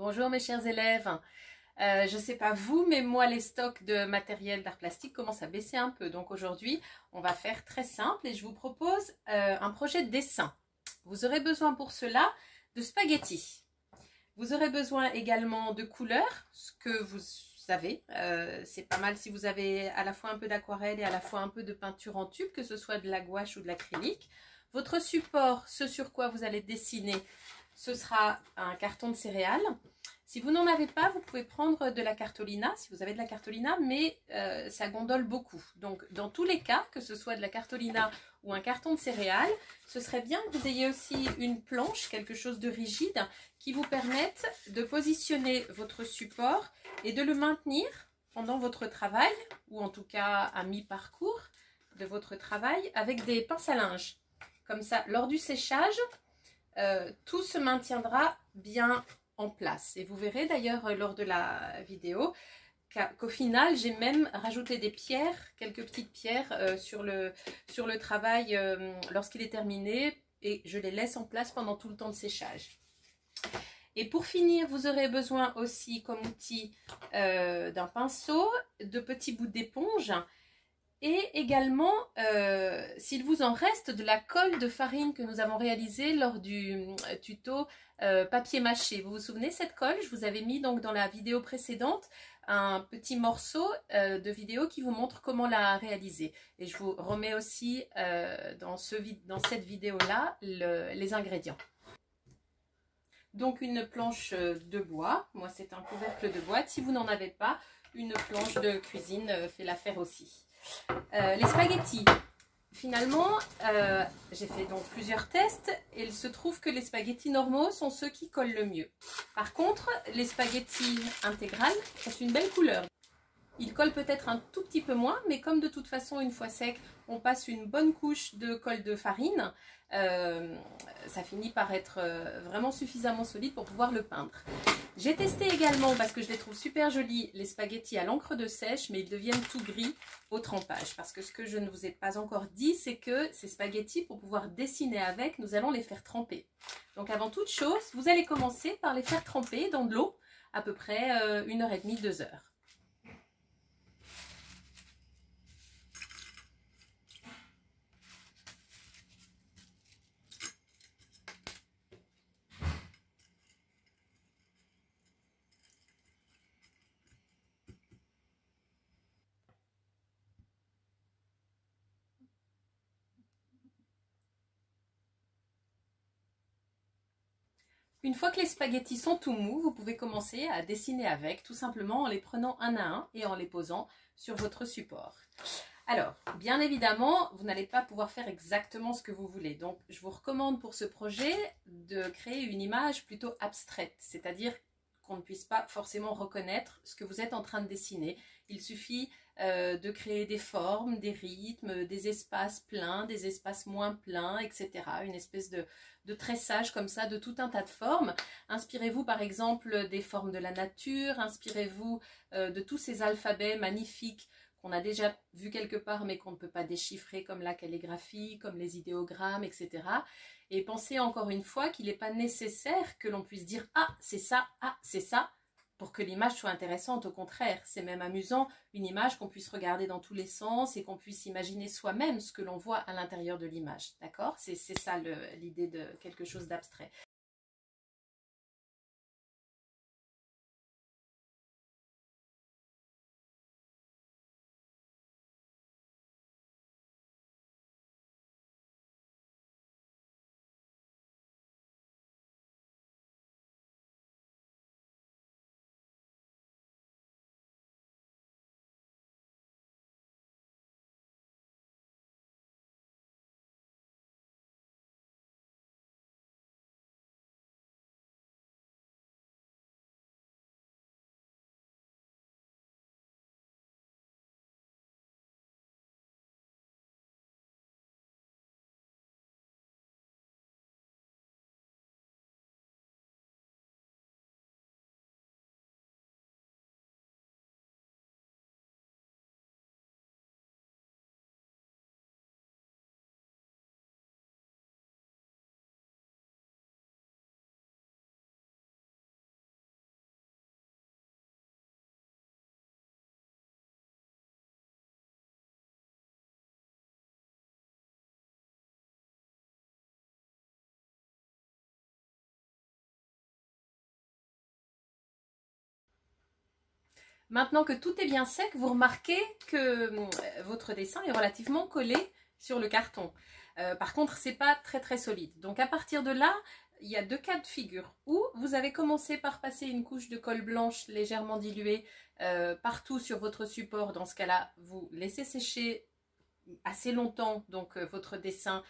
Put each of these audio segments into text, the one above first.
Bonjour mes chers élèves. Je ne sais pas vous, mais moi les stocks de matériel d'art plastique commencent à baisser un peu. Donc aujourd'hui, on va faire très simple et je vous propose un projet de dessin. Vous aurez besoin pour cela de spaghettis. Vous aurez besoin également de couleurs, ce que vous savez. C'est pas mal si vous avez à la fois un peu d'aquarelle et à la fois un peu de peinture en tube, que ce soit de la gouache ou de l'acrylique. Votre support, ce sur quoi vous allez dessiner, ce sera un carton de céréales. Si vous n'en avez pas, vous pouvez prendre de la cartolina, si vous avez de la cartolina, mais ça gondole beaucoup. Donc, dans tous les cas, que ce soit de la cartolina ou un carton de céréales, ce serait bien que vous ayez aussi une planche, quelque chose de rigide, qui vous permette de positionner votre support et de le maintenir pendant votre travail, ou en tout cas à mi-parcours de votre travail, avec des pinces à linge. Comme ça, lors du séchage, tout se maintiendra bien en place. Et vous verrez d'ailleurs lors de la vidéo qu'au final, j'ai même rajouté des pierres, quelques petites pierres sur le travail lorsqu'il est terminé, et je les laisse en place pendant tout le temps de séchage. Et pour finir, vous aurez besoin aussi comme outil d'un pinceau, de petits bouts d'éponge, et également, s'il vous en reste, de la colle de farine que nous avons réalisée lors du tuto papier mâché. Vous vous souvenez cette colle? Je vous avais mis donc dans la vidéo précédente un petit morceau de vidéo qui vous montre comment la réaliser. Et je vous remets aussi dans cette vidéo-là les ingrédients. Donc une planche de bois, moi c'est un couvercle de bois. Si vous n'en avez pas, une planche de cuisine fait l'affaire aussi. Les spaghettis, finalement, j'ai fait donc plusieurs tests et il se trouve que les spaghettis normaux sont ceux qui collent le mieux. Par contre, les spaghettis intégrales ont une belle couleur. Ils collent peut-être un tout petit peu moins, mais comme de toute façon, une fois sec, on passe une bonne couche de colle de farine, ça finit par être vraiment suffisamment solide pour pouvoir le peindre. J'ai testé également, parce que je les trouve super jolis, les spaghettis à l'encre de sèche, mais ils deviennent tout gris au trempage. Parce que ce que je ne vous ai pas encore dit, c'est que ces spaghettis, pour pouvoir dessiner avec, nous allons les faire tremper. Donc avant toute chose, vous allez commencer par les faire tremper dans de l'eau, à peu près 1h30, 2 heures. Une fois que les spaghettis sont tout mous, vous pouvez commencer à dessiner avec, tout simplement en les prenant un à un et en les posant sur votre support. Alors, bien évidemment, vous n'allez pas pouvoir faire exactement ce que vous voulez. Donc, je vous recommande pour ce projet de créer une image plutôt abstraite, c'est-à-dire qu'on ne puisse pas forcément reconnaître ce que vous êtes en train de dessiner. Il suffit de créer des formes, des rythmes, des espaces pleins, des espaces moins pleins, etc. Une espèce de tressage comme ça de tout un tas de formes. Inspirez-vous par exemple des formes de la nature, inspirez-vous de tous ces alphabets magnifiques qu'on a déjà vus quelque part mais qu'on ne peut pas déchiffrer, comme la calligraphie, comme les idéogrammes, etc. Et pensez encore une fois qu'il n'est pas nécessaire que l'on puisse dire « Ah, c'est ça, ah, c'est ça », pour que l'image soit intéressante. Au contraire, c'est même amusant, une image qu'on puisse regarder dans tous les sens et qu'on puisse imaginer soi-même ce que l'on voit à l'intérieur de l'image. D'accord? C'est ça l'idée de quelque chose d'abstrait. Maintenant que tout est bien sec, vous remarquez que votre dessin est relativement collé sur le carton. Par contre, c'est pas très solide. Donc à partir de là, il y a deux cas de figure. Ou vous avez commencé par passer une couche de colle blanche légèrement diluée partout sur votre support. Dans ce cas-là, vous laissez sécher assez longtemps donc votre dessin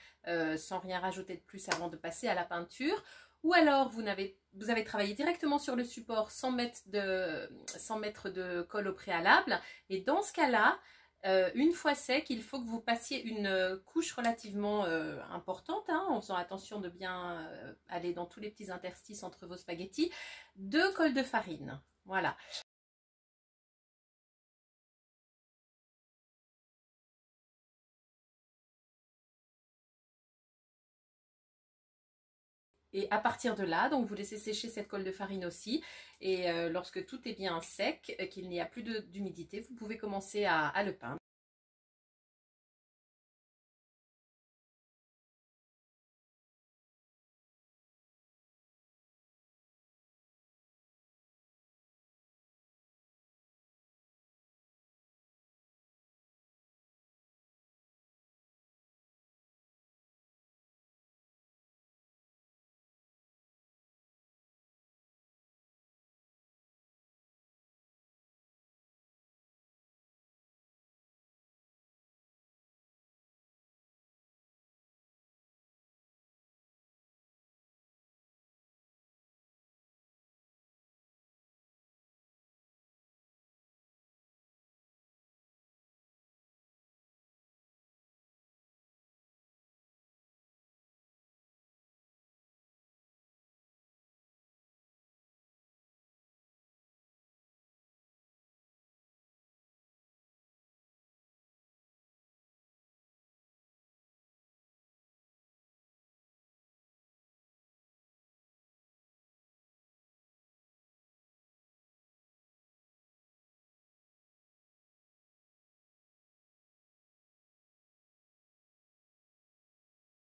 sans rien rajouter de plus avant de passer à la peinture. Ou alors vous avez travaillé directement sur le support sans mettre de colle au préalable. Et dans ce cas-là, une fois sec, il faut que vous passiez une couche relativement importante, hein, en faisant attention de bien aller dans tous les petits interstices entre vos spaghettis, de colle de farine. Voilà. Et à partir de là, donc vous laissez sécher cette colle de farine aussi. Et lorsque tout est bien sec, qu'il n'y a plus d'humidité, vous pouvez commencer à le peindre.